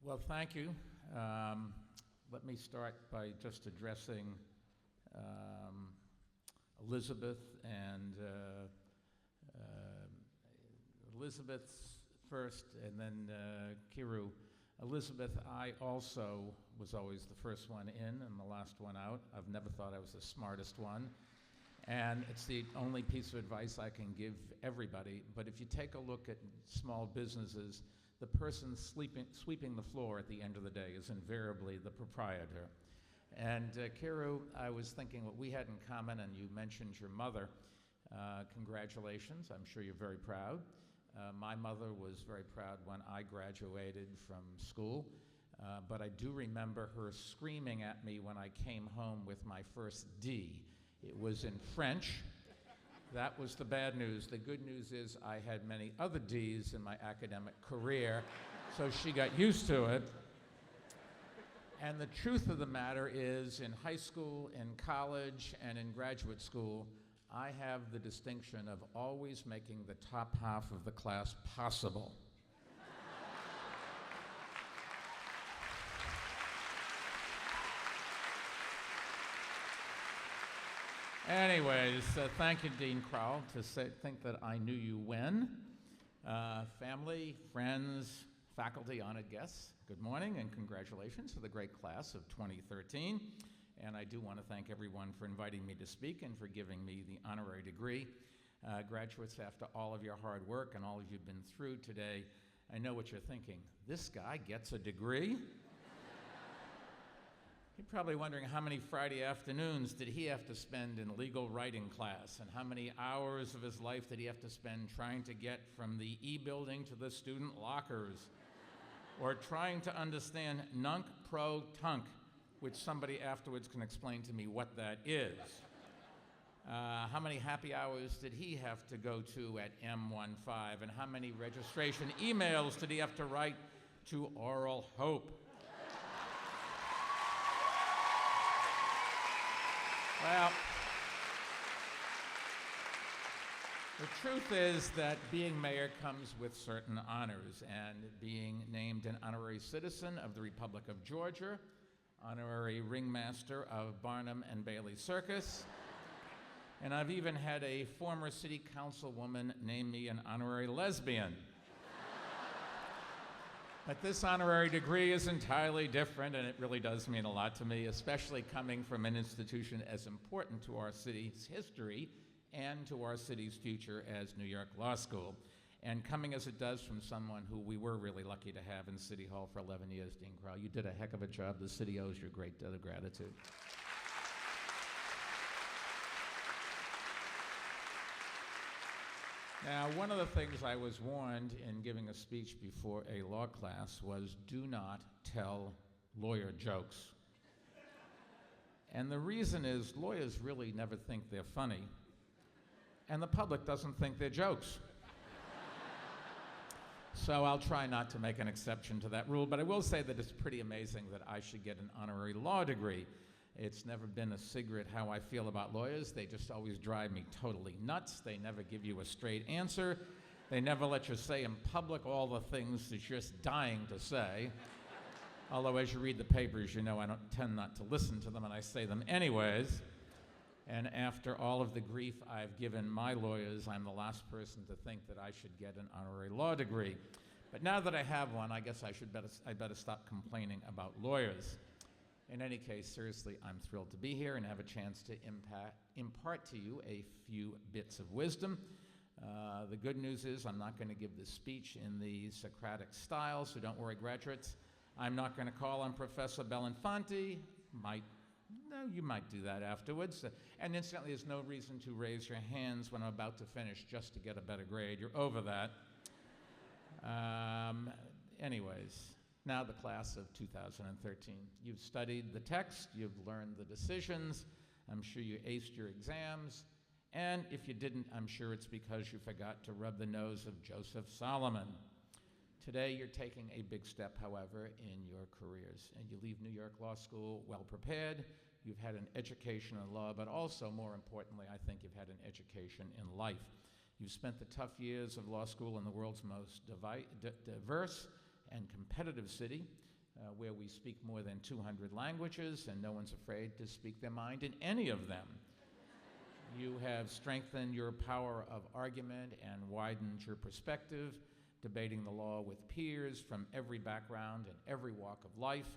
Well, thank you. Let me start by just addressing Elizabeth and Elizabeth first, and then Kiru. Elizabeth, I also was always the first one in and the last one out. I've never thought I was the smartest one. And it's the only piece of advice I can give everybody. But if you take a look at small businesses, the person sweeping the floor at the end of the day is invariably the proprietor. And Kiru, I was thinking what we had in common, and you mentioned your mother. Congratulations, I'm sure you're very proud. My mother was very proud when I graduated from school, but I do remember her screaming at me when I came home with my first D. It was in French. That was the bad news. The good news is I had many other Ds in my academic career, so she got used to it. And the truth of the matter is, in high school, in college, and in graduate school, I have the distinction of always making the top half of the class possible. Anyways, thank you, Dean Crowell, to think that I knew you when. Family, friends, faculty, honored guests, good morning and congratulations to the great class of 2013. And I do want to thank everyone for inviting me to speak and for giving me the honorary degree. Graduates, after all of your hard work and all you've been through today, I know what you're thinking. This guy gets a degree? You're probably wondering how many Friday afternoons did he have to spend in legal writing class, and how many hours of his life did he have to spend trying to get from the E-building to the student lockers, or trying to understand nunc pro tunc, which somebody afterwards can explain to me what that is. How many happy hours did he have to go to at M15, and how many registration emails did he have to write to Oral Hope? Well, the truth is that being mayor comes with certain honors, and being named an honorary citizen of the Republic of Georgia, honorary ringmaster of Barnum and Bailey Circus, and I've even had a former city councilwoman name me an honorary lesbian. But this honorary degree is entirely different, and it really does mean a lot to me, especially coming from an institution as important to our city's history and to our city's future as New York Law School, and coming as it does from someone who we were really lucky to have in City Hall for 11 years, Dean Crowell. You did a heck of a job. The city owes you a great debt of gratitude. Now, one of the things I was warned in giving a speech before a law class was, do not tell lawyer jokes. And the reason is, lawyers really never think they're funny, and the public doesn't think they're jokes. So I'll try not to make an exception to that rule, but I will say that it's pretty amazing that I should get an honorary law degree. It's never been a secret how I feel about lawyers. They just always drive me totally nuts. They never give you a straight answer. They never let you say in public all the things that you're just dying to say. Although as you read the papers, you know I don't tend not to listen to them, and I say them anyways. And after all of the grief I've given my lawyers, I'm the last person to think that I should get an honorary law degree. But now that I have one, I guess I better stop complaining about lawyers. In any case, seriously, I'm thrilled to be here and have a chance to impart to you a few bits of wisdom. The good news is I'm not going to give this speech in the Socratic style, so don't worry, graduates. I'm not going to call on Professor Belinfanti. No, you might do that afterwards. And incidentally, there's no reason to raise your hands when I'm about to finish just to get a better grade. You're over that. Anyways. Now the class of 2013. You've studied the text, you've learned the decisions, I'm sure you aced your exams, and if you didn't, I'm sure it's because you forgot to rub the nose of Joseph Solomon. Today you're taking a big step, however, in your careers, and you leave New York Law School well prepared. You've had an education in law, but also, more importantly, I think you've had an education in life. You've spent the tough years of law school in the world's most diverse and competitive city. where we speak more than 200 languages and no one's afraid to speak their mind in any of them. You have strengthened your power of argument and widened your perspective, debating the law with peers from every background and every walk of life,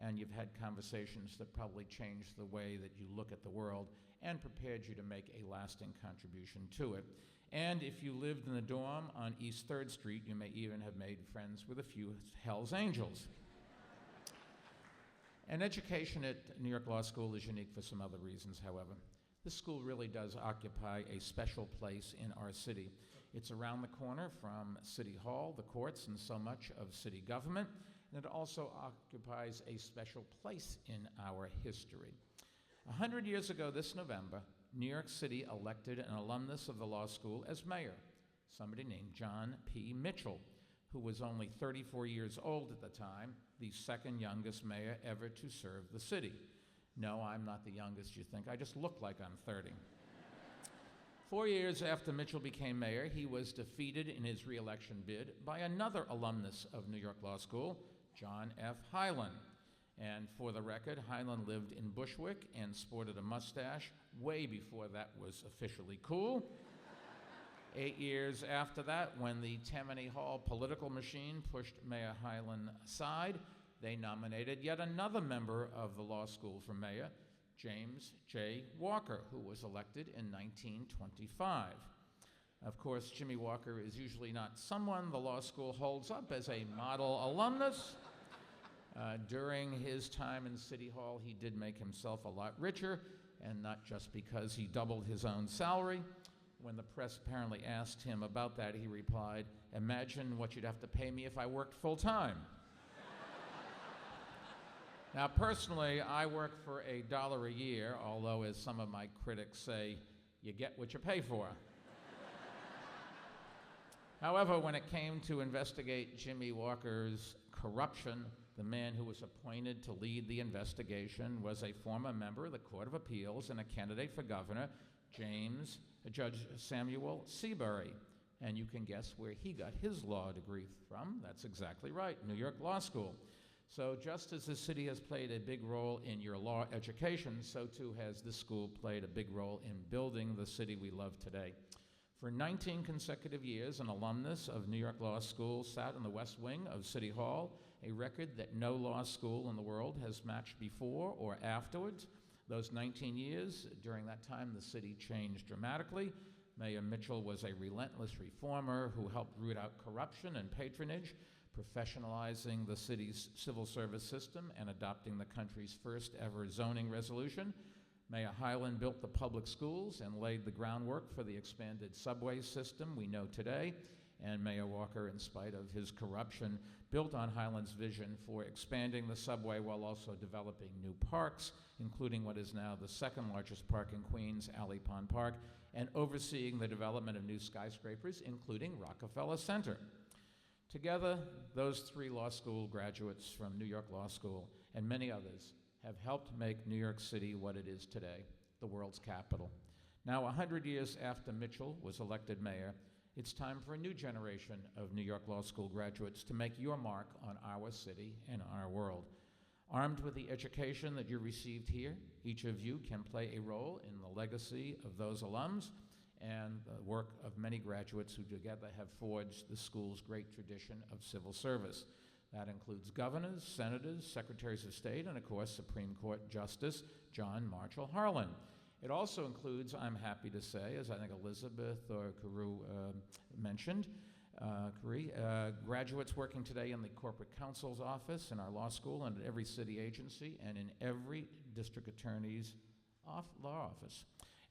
and you've had conversations that probably changed the way that you look at the world and prepared you to make a lasting contribution to it. And if you lived in the dorm on East 3rd Street, you may even have made friends with a few Hell's Angels. And education at New York Law School is unique for some other reasons, however. This school really does occupy a special place in our city. It's around the corner from City Hall, the courts, and so much of city government, and it also occupies a special place in our history. 100 years ago this November, New York City elected an alumnus of the law school as mayor, somebody named John P. Mitchell, who was only 34 years old at the time, the second youngest mayor ever to serve the city. No, I'm not the youngest you think. I just look like I'm 30. 4 years after Mitchell became mayor, he was defeated in his re-election bid by another alumnus of New York Law School, John F. Hyland. And for the record, Hyland lived in Bushwick and sported a mustache way before that was officially cool. 8 years after that, when the Tammany Hall political machine pushed Mayor Hyland aside, they nominated yet another member of the law school for mayor, James J. Walker, who was elected in 1925. Of course, Jimmy Walker is usually not someone the law school holds up as a model alumnus. During his time in City Hall, he did make himself a lot richer, and not just because he doubled his own salary. When the press apparently asked him about that, he replied, "Imagine what you'd have to pay me if I worked full-time." Now, personally, I work for $1 a year, although, as some of my critics say, you get what you pay for. However, when it came to investigate Jimmy Walker's corruption, the man who was appointed to lead the investigation was a former member of the Court of Appeals and a candidate for governor, Judge Samuel Seabury. And you can guess where he got his law degree from. That's exactly right, New York Law School. So just as the city has played a big role in your law education, so too has this school played a big role in building the city we love today. For 19 consecutive years, an alumnus of New York Law School sat in the West Wing of City Hall, a record that no law school in the world has matched before or afterwards. Those 19 years, during that time, the city changed dramatically. Mayor Mitchell was a relentless reformer who helped root out corruption and patronage, professionalizing the city's civil service system and adopting the country's first ever zoning resolution. Mayor Hyland built the public schools and laid the groundwork for the expanded subway system we know today. And Mayor Walker, in spite of his corruption, built on Hyland's vision for expanding the subway while also developing new parks, including what is now the second largest park in Queens, Alley Pond Park, and overseeing the development of new skyscrapers, including Rockefeller Center. Together, those 3 law school graduates from New York Law School and many others have helped make New York City what it is today, the world's capital. Now, 100 years after Mitchell was elected mayor, it's time for a new generation of New York Law School graduates to make your mark on our city and our world. Armed with the education that you received here, each of you can play a role in the legacy of those alums and the work of many graduates who together have forged the school's great tradition of civil service. That includes governors, senators, secretaries of state, and of course, Supreme Court Justice John Marshall Harlan. It also includes, I'm happy to say, as I think Elizabeth or Kuru mentioned, graduates working today in the corporate counsel's office, in our law school, and at every city agency, and in every district attorney's law office.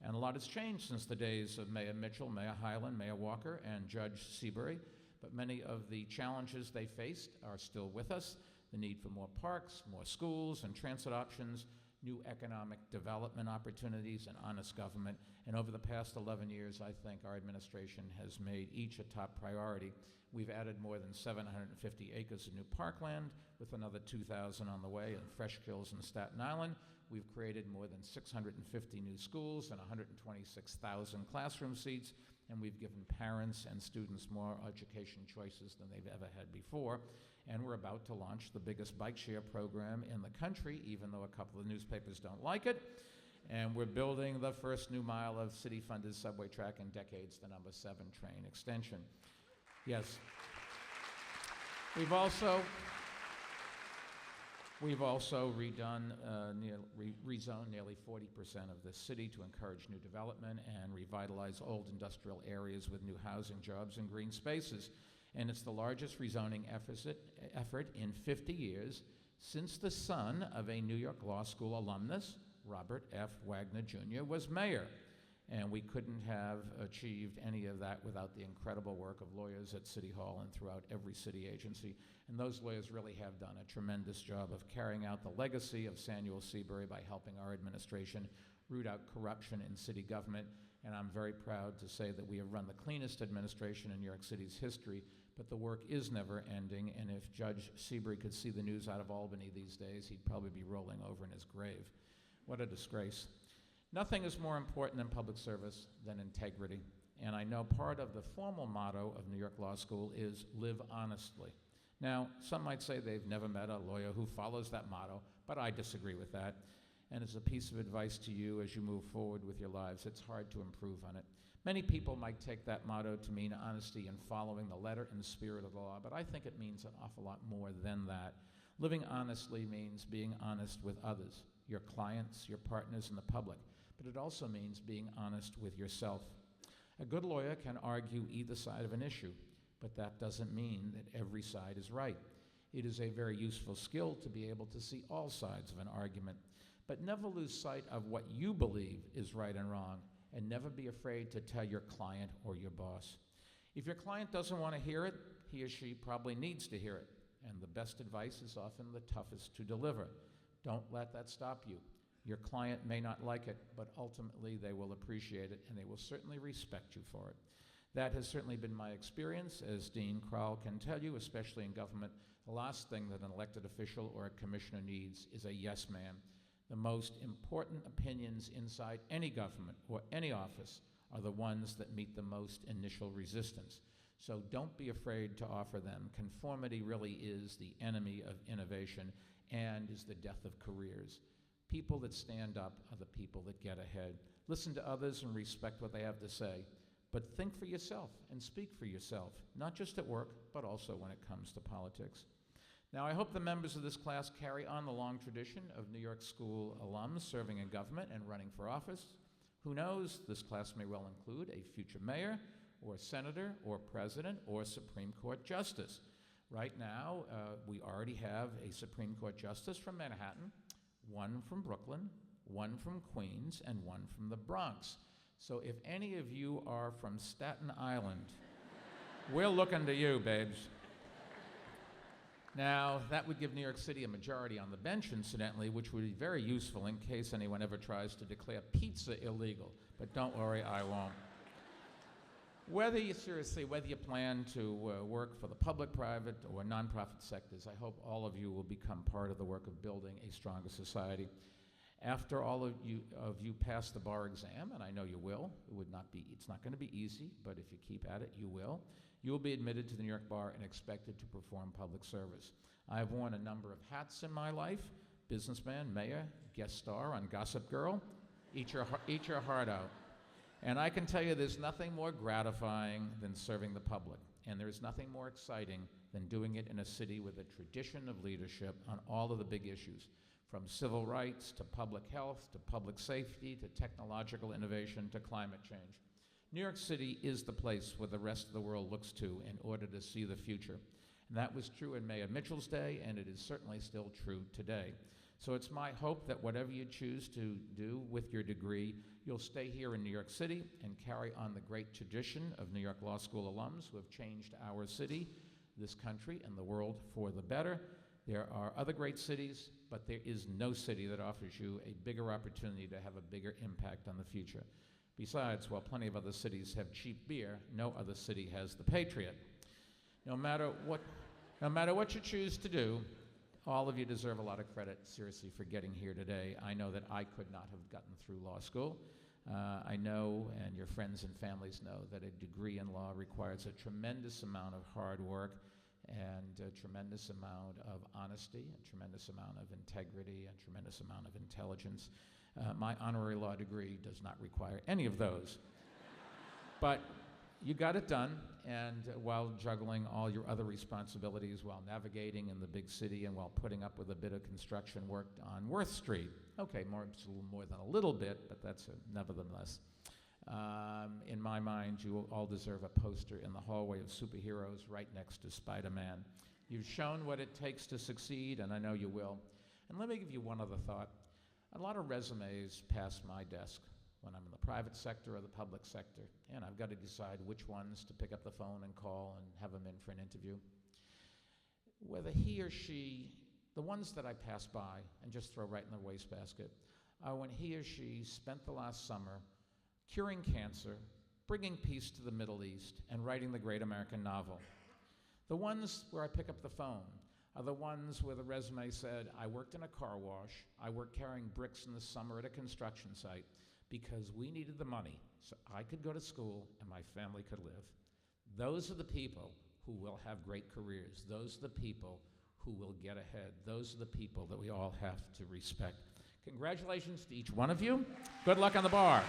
And a lot has changed since the days of Mayor Mitchell, Mayor Hyland, Mayor Walker, and Judge Seabury, but many of the challenges they faced are still with us. The need for more parks, more schools and transit options, new economic development opportunities, and honest government. And over the past 11 years, I think our administration has made each a top priority. We've added more than 750 acres of new parkland, with another 2,000 on the way in Fresh Kills and Staten Island. We've created more than 650 new schools and 126,000 classroom seats, and we've given parents and students more education choices than they've ever had before. And we're about to launch the biggest bike share program in the country, even though a couple of newspapers don't like it. And we're building the first new mile of city-funded subway track in decades, the number 7 train extension. Yes. We've also rezoned nearly 40% of the city to encourage new development and revitalize old industrial areas with new housing, jobs, and green spaces. And it's the largest rezoning effort in 50 years since the son of a New York Law School alumnus, Robert F. Wagner Jr., was mayor. And we couldn't have achieved any of that without the incredible work of lawyers at City Hall and throughout every city agency. And those lawyers really have done a tremendous job of carrying out the legacy of Samuel Seabury by helping our administration root out corruption in city government. And I'm very proud to say that we have run the cleanest administration in New York City's history, but the work is never ending. And if Judge Seabury could see the news out of Albany these days, he'd probably be rolling over in his grave. What a disgrace. Nothing is more important in public service than integrity. And I know part of the formal motto of New York Law School is live honestly. Now, some might say they've never met a lawyer who follows that motto, but I disagree with that. And as a piece of advice to you as you move forward with your lives, it's hard to improve on it. Many people might take that motto to mean honesty and following the letter and spirit of the law, but I think it means an awful lot more than that. Living honestly means being honest with others, your clients, your partners, and the public. But it also means being honest with yourself. A good lawyer can argue either side of an issue, but that doesn't mean that every side is right. It is a very useful skill to be able to see all sides of an argument, but never lose sight of what you believe is right and wrong, and never be afraid to tell your client or your boss. If your client doesn't want to hear it, he or she probably needs to hear it, and the best advice is often the toughest to deliver. Don't let that stop you. Your client may not like it, but ultimately they will appreciate it, and they will certainly respect you for it. That has certainly been my experience, as Dean Crowell can tell you, especially in government. The last thing that an elected official or a commissioner needs is a yes man. The most important opinions inside any government or any office are the ones that meet the most initial resistance. So don't be afraid to offer them. Conformity really is the enemy of innovation and is the death of careers. People that stand up are the people that get ahead. Listen to others and respect what they have to say, but think for yourself and speak for yourself, not just at work, but also when it comes to politics. Now, I hope the members of this class carry on the long tradition of New York School alums serving in government and running for office. Who knows, this class may well include a future mayor, or senator, or president, or Supreme Court justice. Right now, we already have a Supreme Court justice from Manhattan, one from Brooklyn, one from Queens, and one from the Bronx. So if any of you are from Staten Island, we're looking to you, babes. Now, that would give New York City a majority on the bench, incidentally, which would be very useful in case anyone ever tries to declare pizza illegal. But don't worry, I won't. Whether you plan to work for the public, private, or nonprofit sectors, I hope all of you will become part of the work of building a stronger society. After all of you pass the bar exam, and I know you will, it's not going to be easy, but if you keep at it, you will be admitted to the New York Bar and expected to perform public service. I have worn a number of hats in my life: businessman, mayor, guest star on Gossip Girl. Eat your heart out. And I can tell you there's nothing more gratifying than serving the public, and there's nothing more exciting than doing it in a city with a tradition of leadership on all of the big issues, from civil rights to public health to public safety to technological innovation to climate change. New York City is the place where the rest of the world looks to in order to see the future. And that was true in Mayor Mitchell's day, and it is certainly still true today. So it's my hope that whatever you choose to do with your degree, you'll stay here in New York City and carry on the great tradition of New York Law School alums who have changed our city, this country, and the world for the better. There are other great cities, but there is no city that offers you a bigger opportunity to have a bigger impact on the future. Besides, while plenty of other cities have cheap beer, no other city has the Patriot. No matter what you choose to do, all of you deserve a lot of credit, seriously, for getting here today. I know that I could not have gotten through law school. I know, and your friends and families know, that a degree in law requires a tremendous amount of hard work and a tremendous amount of honesty, a tremendous amount of integrity, a tremendous amount of intelligence. My honorary law degree does not require any of those. But you got it done, and while juggling all your other responsibilities, while navigating in the big city, and while putting up with a bit of construction work on Worth Street. Okay, it's a little more than a little bit, but that's nevertheless. In my mind, you all deserve a poster in the hallway of superheroes right next to Spider-Man. You've shown what it takes to succeed, and I know you will. And let me give you one other thought. A lot of resumes pass my desk when I'm in the private sector or the public sector, and I've got to decide which ones to pick up the phone and call and have them in for an interview. Whether he or she, the ones that I pass by and just throw right in the wastebasket, are when he or she spent the last summer curing cancer, bringing peace to the Middle East, and writing the great American novel. The ones where I pick up the phone are the ones where the resume said, I worked in a car wash, I worked carrying bricks in the summer at a construction site, because we needed the money so I could go to school and my family could live. Those are the people who will have great careers. Those are the people who will get ahead. Those are the people that we all have to respect. Congratulations to each one of you. Good luck on the bar.